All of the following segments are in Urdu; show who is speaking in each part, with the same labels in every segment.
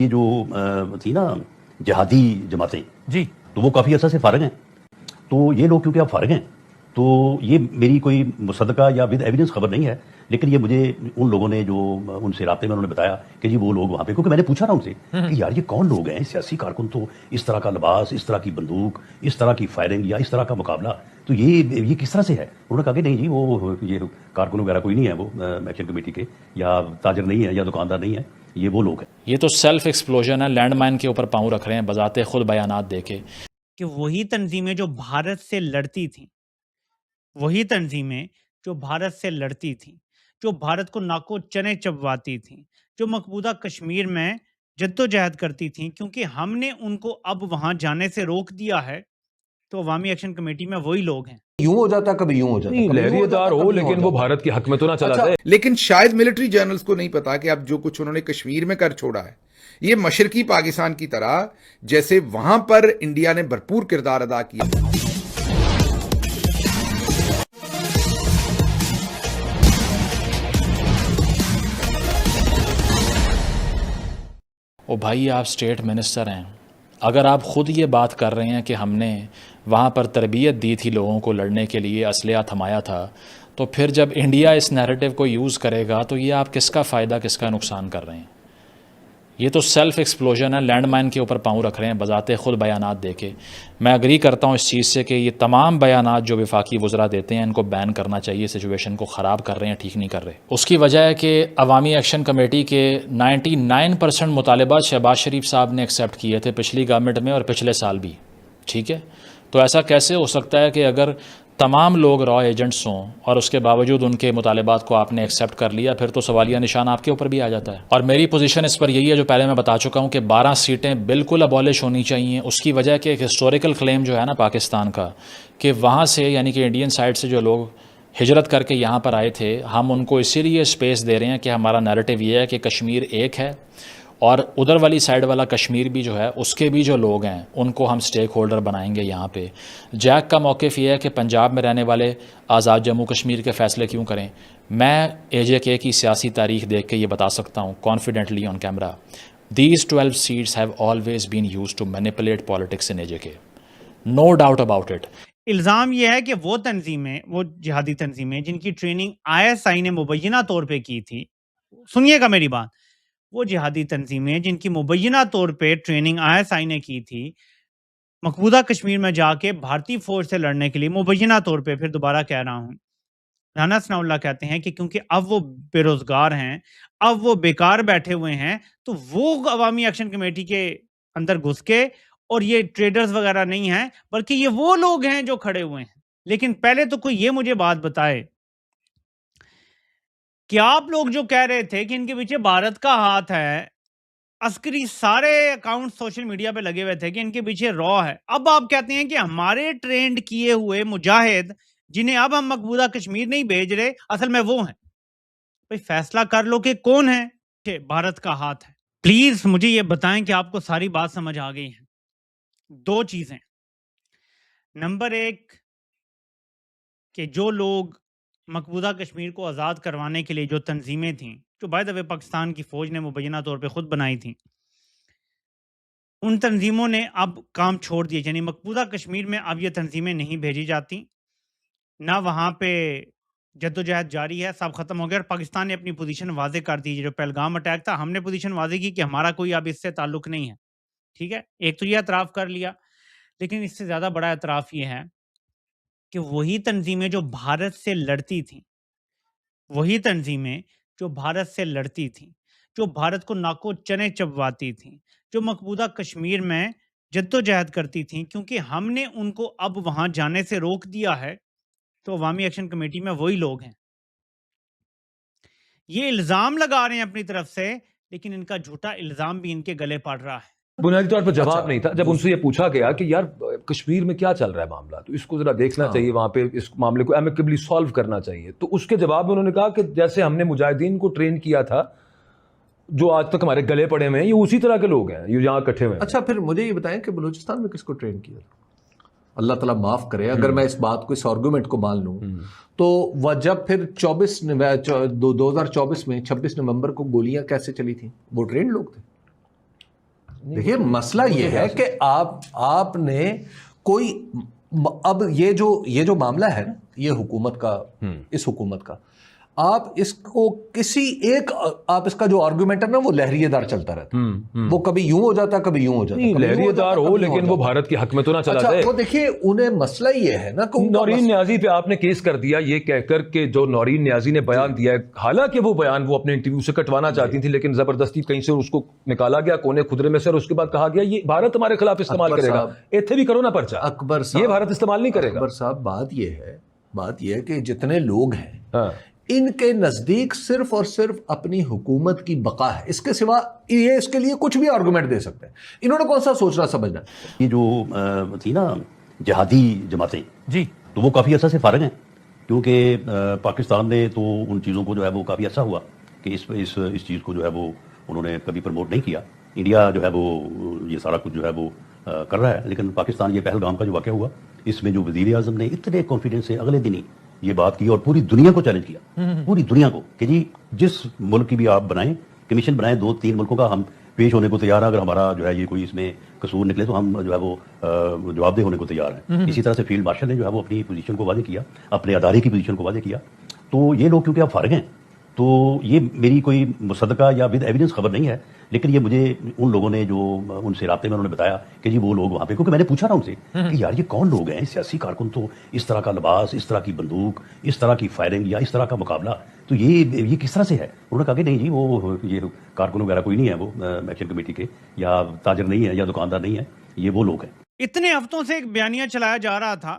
Speaker 1: یہ جو تھی نا جہادی جماعتیں جی، تو وہ کافی عرصہ سے فارغ ہیں. تو یہ لوگ کیونکہ اب فارغ ہیں تو یہ میری کوئی مصدقہ یا ود ایویڈنس خبر نہیں ہے، لیکن یہ مجھے ان لوگوں نے جو ان سے رابطے میں انہوں نے بتایا کہ جی وہ لوگ وہاں پہ، کیونکہ میں نے پوچھا نا ان سے کہ یار یہ کون لوگ ہیں سیاسی کارکن، تو اس طرح کا لباس، اس طرح کی بندوق، اس طرح کی فائرنگ یا اس طرح کا مقابلہ، تو یہ کس طرح سے ہے؟ انہوں نے کہا کہ نہیں جی وہ یہ کارکن وغیرہ کوئی نہیں ہے، وہ ایکشن کمیٹی کے یا تاجر نہیں ہے یا دکاندار نہیں ہے، یہ وہ لوگ ہیں.
Speaker 2: یہ تو سیلف ایکسپلوژن ہے، لینڈ مائن کے اوپر پاؤں رکھ رہے ہیں بذات خود بیانات دے کے
Speaker 3: کہ وہی تنظیمیں جو بھارت سے لڑتی تھیں، وہی تنظیمیں جو بھارت سے لڑتی تھیں، جو بھارت کو ناکو چنے چبواتی تھیں، جو مقبوضہ کشمیر میں جدوجہد کرتی تھیں، کیونکہ ہم نے ان کو اب وہاں جانے سے روک دیا ہے، تو عوامی ایکشن کمیٹی میں وہی لوگ ہیں.
Speaker 4: یوں ہو جاتا کبھی یوں ہو جاتا
Speaker 5: نہیں، لہریے دار ہو لیکن وہ بھارت کے حق میں تو نہ چلا جائے.
Speaker 6: لیکن شاید ملٹری جرنلز کو نہیں پتا کہ اب جو کچھ انہوں نے کشمیر میں کر چھوڑا ہے یہ مشرقی پاکستان کی طرح جیسے وہاں پر انڈیا نے بھرپور کردار ادا کیا.
Speaker 2: او بھائی آپ اسٹیٹ منسٹر ہیں، اگر آپ خود یہ بات کر رہے ہیں کہ ہم نے وہاں پر تربیت دی تھی لوگوں کو لڑنے کے لیے، اسلحہ تھمایا تھا، تو پھر جب انڈیا اس نیریٹو کو یوز کرے گا تو یہ آپ کس کا فائدہ کس کا نقصان کر رہے ہیں؟ یہ تو سیلف ایکسپلوژن ہے، لینڈ مائن کے اوپر پاؤں رکھ رہے ہیں بذات خود بیانات دے کے. میں اگری کرتا ہوں اس چیز سے کہ یہ تمام بیانات جو وفاقی وزراء دیتے ہیں ان کو بین کرنا چاہیے، سچویشن کو خراب کر رہے ہیں، ٹھیک نہیں کر رہے. اس کی وجہ ہے کہ عوامی ایکشن کمیٹی کے 99% مطالبات شہباز شریف صاحب نے ایکسیپٹ کیے تھے پچھلی گورنمنٹ میں اور پچھلے سال بھی. ٹھیک ہے، تو ایسا کیسے ہو سکتا ہے کہ اگر تمام لوگ را ایجنٹس ہوں اور اس کے باوجود ان کے مطالبات کو آپ نے ایکسیپٹ کر لیا، پھر تو سوالیہ نشان آپ کے اوپر بھی آ جاتا ہے. اور میری پوزیشن اس پر یہی ہے جو پہلے میں بتا چکا ہوں کہ 12 سیٹیں بالکل ابالش ہونی چاہیے. اس کی وجہ کہ ایک ہسٹوریکل کلیم جو ہے نا پاکستان کا، کہ وہاں سے یعنی کہ انڈین سائڈ سے جو لوگ ہجرت کر کے یہاں پر آئے تھے، ہم ان کو اسی لیے اسپیس دے رہے ہیں کہ ہمارا نیریٹو یہ ہے کہ کشمیر ایک ہے، اور ادھر والی سائڈ والا کشمیر بھی جو ہے اس کے بھی جو لوگ ہیں ان کو ہم سٹیک ہولڈر بنائیں گے یہاں پہ. جیک کا موقف یہ ہے کہ پنجاب میں رہنے والے آزاد جموں کشمیر کے فیصلے کیوں کریں. میں AJK کی سیاسی تاریخ دیکھ کے یہ بتا سکتا ہوں confidently on camera, these 12 seats have always been used to manipulate politics in AJK. No doubt about it.
Speaker 3: الزام یہ ہے کہ وہ تنظیمیں، وہ جہادی تنظیمیں جن کی ٹریننگ ISI نے مبینہ طور پہ کی تھی، سنیے گا میری بات، وہ جہادی تنظیمیں جن کی مبینہ طور پہ ٹریننگ ISI نے کی تھی، مقبوضہ کشمیر میں جا کے بھارتی فوج سے لڑنے کے لیے مبینہ طور پہ، پھر دوبارہ کہہ رہا ہوں، رانا ثناء اللہ کہتے ہیں کہ کیونکہ اب وہ بے روزگار ہیں، اب وہ بیکار بیٹھے ہوئے ہیں، تو وہ عوامی ایکشن کمیٹی کے اندر گھس کے، اور یہ ٹریڈرز وغیرہ نہیں ہیں بلکہ یہ وہ لوگ ہیں جو کھڑے ہوئے ہیں. لیکن پہلے تو کوئی یہ مجھے بات بتائے کہ آپ لوگ جو کہہ رہے تھے کہ ان کے پیچھے بھارت کا ہاتھ ہے، عسکری سارے اکاؤنٹ سوشل میڈیا پہ لگے ہوئے تھے کہ ان کے پیچھے را ہے، اب آپ کہتے ہیں کہ ہمارے ٹرینڈ کیے ہوئے مجاہد جنہیں اب ہم مقبوضہ کشمیر نہیں بھیج رہے اصل میں وہ ہیں. بھئی فیصلہ کر لو کہ کون ہے کہ بھارت کا ہاتھ ہے. پلیز مجھے یہ بتائیں کہ آپ کو ساری بات سمجھ آ گئی ہے. 2 چیزیں، نمبر 1 کہ جو لوگ مقبوضہ کشمیر کو آزاد کروانے کے لیے جو تنظیمیں تھیں، جو بائی دا وے پاکستان کی فوج نے مبینہ طور پہ خود بنائی تھیں، ان تنظیموں نے اب کام چھوڑ دیے. یعنی مقبوضہ کشمیر میں اب یہ تنظیمیں نہیں بھیجی جاتی، نہ وہاں پہ جدوجہد جاری ہے، سب ختم ہو گیا. اور پاکستان نے اپنی پوزیشن واضح کر دی. جو پہلگام اٹیک تھا، ہم نے پوزیشن واضح کی کہ ہمارا کوئی اب اس سے تعلق نہیں ہے. ٹھیک ہے، ایک تو یہ اعتراف کر لیا، لیکن اس سے زیادہ بڑا اعتراف یہ ہے کہ وہی تنظیمیں جو بھارت سے لڑتی تھیں، وہی تنظیمیں جو بھارت سے لڑتی تھیں، جو بھارت کو ناکو چنے چبواتی تھیں، جو مقبوضہ کشمیر میں جدوجہد کرتی تھیں، کیونکہ ہم نے ان کو اب وہاں جانے سے روک دیا ہے، تو عوامی ایکشن کمیٹی میں وہی لوگ ہیں. یہ الزام لگا رہے ہیں اپنی طرف سے، لیکن ان کا جھوٹا الزام بھی ان کے گلے پڑ رہا ہے.
Speaker 5: بنیادی طور پر جواب نہیں تھا. جب ان سے یہ پوچھا گیا کہ یار کشمیر میں کیا چل رہا ہے معاملہ، تو اس کو ذرا دیکھنا چاہیے، وہاں پہ اس معاملے کو ایمیکبلی سالو کرنا چاہیے، تو اس کے جواب میں انہوں نے کہا کہ جیسے ہم نے مجاہدین کو ٹرین کیا تھا جو آج تک ہمارے گلے پڑے ہوئے ہیں، یہ اسی طرح کے لوگ ہیں یہ یہاں اکٹھے ہوئے ہیں.
Speaker 4: اچھا، پھر مجھے یہ بتائیں کہ بلوچستان میں کس کو ٹرین کیا؟ اللہ تعالیٰ معاف کرے اگر میں اس بات کو، اس آرگومنٹ کو مان لوں، تو وہ جب پھر 2024 میں 26 نومبر کو گولیاں کیسے چلی تھیں، وہ ٹرینڈ لوگ تھے. دیکھیے مسئلہ یہ ہے کہ آپ نے کوئی اب یہ جو معاملہ ہے نا یہ حکومت کا، اس حکومت کا، آپ اس کو کسی ایک آپ اس کا جو آرگومنٹ ہے نا وہ لہریے دار چلتا رہتا ہے، وہ کبھی یوں ہو جاتا کبھی یوں ہو جاتا،
Speaker 5: لہریے دار ہو لیکن وہ بھارت کے حق میں تو نہ چلا جائے۔
Speaker 4: وہ دیکھیے انہیں مسئلہ یہ ہے نا کہ
Speaker 5: نورین نیازی پہ آپ نے کیس کر دیا یہ کہہ کر کہ جو نورین نیازی نے بیان دیا ہے، حالانکہ وہ بیان وہ اپنے انٹرویو سے کٹوانا چاہتی تھی لیکن زبردستی کہیں سے اس کو نکالا گیا کونے خدرے میں سے، اور اس کے بعد کہا گیا یہ بھارت ہمارے خلاف استعمال کرے گا، ایتھے بھی کرو نا پرچہ،
Speaker 4: اکبر صاحب
Speaker 5: یہ بھارت استعمال نہیں کرے گا۔
Speaker 4: اکبر صاحب بات یہ ہے کہ جتنے لوگ ہیں ان کے نزدیک صرف اور صرف اپنی حکومت کی بقا ہے، اس کے سوا یہ اس کے لیے کچھ بھی آرگومنٹ دے سکتے ہیں، انہوں نے کون سا سوچنا سمجھنا۔
Speaker 1: یہ جو تھی نا جہادی جماعتیں
Speaker 3: جی
Speaker 1: تو وہ کافی عرصہ سے فارغ ہیں، کیونکہ پاکستان نے تو ان چیزوں کو جو ہے وہ کافی عرصہ ہوا کہ اس چیز کو جو ہے وہ انہوں نے کبھی پروموٹ نہیں کیا۔ انڈیا جو ہے وہ یہ سارا کچھ جو ہے وہ کر رہا ہے، لیکن پاکستان یہ پہلگام کا جو واقعہ ہوا اس میں جو وزیر اعظم نے اتنے کانفیڈنس سے اگلے دن ہی یہ بات کی اور پوری دنیا کو چیلنج کیا، پوری دنیا کو، کہ جی جس ملک کی بھی آپ بنائیں کمیشن بنائیں 2-3 ملکوں کا، ہم پیش ہونے کو تیار ہیں، اگر ہمارا جو ہے یہ کوئی اس میں قصور نکلے تو ہم جو ہے وہ جواب دہ ہونے کو تیار ہیں۔ اسی طرح سے فیلڈ مارشل نے جو ہے وہ اپنی پوزیشن کو واضح کیا، اپنے ادارے کی پوزیشن کو واضح کیا۔ تو یہ لوگ کیونکہ آپ فارغ ہیں تو یہ میری کوئی مصدقہ یا ود ایویڈنس خبر نہیں ہے، لیکن یہ مجھے ان لوگوں نے جو ان سے رابطے میں انہوں نے بتایا کہ جی وہ لوگ وہاں پہ، کیونکہ میں نے پوچھا تھا ان سے کہ یار یہ کون لوگ ہیں، سیاسی کارکن تو اس طرح کا لباس، اس طرح کی بندوق، اس طرح کی فائرنگ یا اس طرح کا مقابلہ، تو یہ کس طرح سے ہے؟ انہوں نے کہا کہ نہیں جی وہ یہ کارکن وغیرہ کوئی نہیں ہے، وہ ایکشن کمیٹی کے یا تاجر نہیں ہے یا دکاندار نہیں ہے، یہ وہ لوگ ہیں۔
Speaker 3: اتنے ہفتوں سے ایک بیانیہ چلایا جا رہا تھا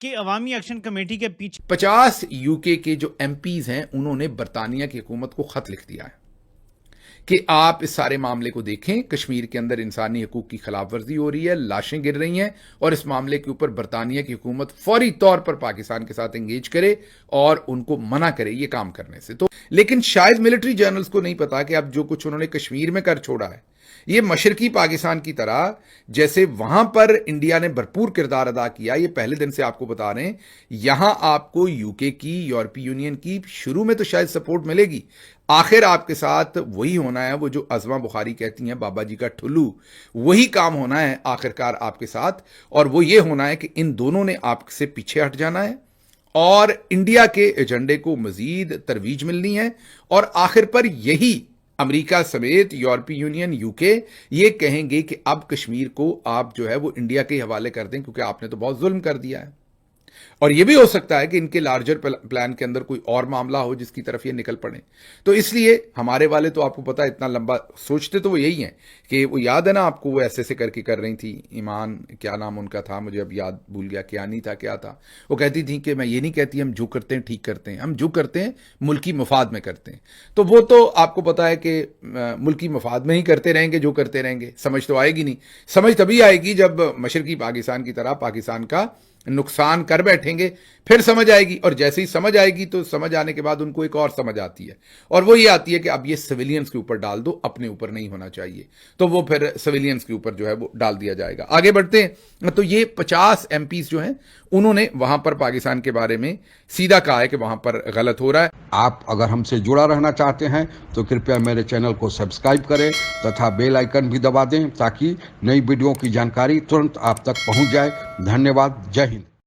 Speaker 3: کہ عوامی ایکشن کمیٹی کے پیچھے
Speaker 6: 50 UK کے جو MPs ہیں انہوں نے برطانیہ کی حکومت کو خط لکھ دیا ہے کہ آپ اس سارے معاملے کو دیکھیں، کشمیر کے اندر انسانی حقوق کی خلاف ورزی ہو رہی ہے، لاشیں گر رہی ہیں، اور اس معاملے کے اوپر برطانیہ کی حکومت فوری طور پر پاکستان کے ساتھ انگیج کرے اور ان کو منع کرے یہ کام کرنے سے۔ تو لیکن شاید ملٹری جرنلز کو نہیں پتا کہ اب جو کچھ انہوں نے کشمیر میں کر چھوڑا ہے یہ مشرقی پاکستان کی طرح جیسے وہاں پر انڈیا نے بھرپور کردار ادا کیا، یہ پہلے دن سے آپ کو بتا رہے ہیں، یہاں آپ کو UK کی، یورپی یونین کی شروع میں تو شاید سپورٹ ملے گی، آخر آپ کے ساتھ وہی ہونا ہے، وہ جو عظمہ بخاری کہتی ہیں بابا جی کا ٹھلو، وہی کام ہونا ہے آخرکار آپ کے ساتھ، اور وہ یہ ہونا ہے کہ ان دونوں نے آپ سے پیچھے ہٹ جانا ہے اور انڈیا کے ایجنڈے کو مزید ترویج ملنی ہے، اور آخر پر یہی امریکہ سمیت یورپی یونین UK یہ کہیں گے کہ اب کشمیر کو آپ جو ہے وہ انڈیا کے حوالے کر دیں کیونکہ آپ نے تو بہت ظلم کر دیا ہے۔ اور یہ بھی ہو سکتا ہے کہ ان کے لارجر پلان کے اندر کوئی اور معاملہ ہو جس کی طرف یہ نکل پڑے۔ تو اس لیے ہمارے والے تو آپ کو پتا اتنا لمبا سوچتے تو وہ یہی ہیں کہ وہ یاد ہے نا آپ کو، وہ ایسے کر کے کر رہی تھی، ایمان کیا نام ان کا تھا مجھے اب یاد بھول گیا، کیا نہیں تھا کیا تھا، وہ کہتی تھی کہ میں یہ نہیں کہتی ہم جو کرتے ہیں ٹھیک کرتے ہیں، ہم جو کرتے ہیں ملکی مفاد میں کرتے ہیں۔ تو وہ تو آپ کو پتا ہے کہ ملکی مفاد میں ہی کرتے رہیں گے، جو کرتے رہیں گے، سمجھ تو آئے گی نہیں، سمجھ تبھی آئے گی جب مشرقی پاکستان کی طرح پاکستان کا نقصان کر بیٹھیں گے، پھر سمجھ آئے گی، اور جیسے ہی سمجھ آئے گی تو سمجھ آنے کے بعد ان کو ایک اور سمجھ آتی ہے، اور وہ یہ آتی ہے کہ اب یہ سویلینز کے اوپر ڈال دو، اپنے اوپر نہیں ہونا چاہیے، تو وہ پھر سویلینز کے اوپر جو ہے وہ ڈال دیا جائے گا۔ آگے بڑھتے ہیں تو یہ 50 MPs جو ہیں انہوں نے وہاں پر پاکستان کے بارے میں سیدھا کہا ہے کہ وہاں پر غلط ہو رہا ہے۔
Speaker 7: آپ اگر ہم سے جڑا رہنا چاہتے ہیں تو کرپیا میرے چینل کو سبسکرائب کریں تتھا بیل آئیکن بھی دبا دیں تاکہ نئی ویڈیو کی جانکاری ترنت آپ تک پہنچ جائے۔ دھنیہ واد، جے ہند۔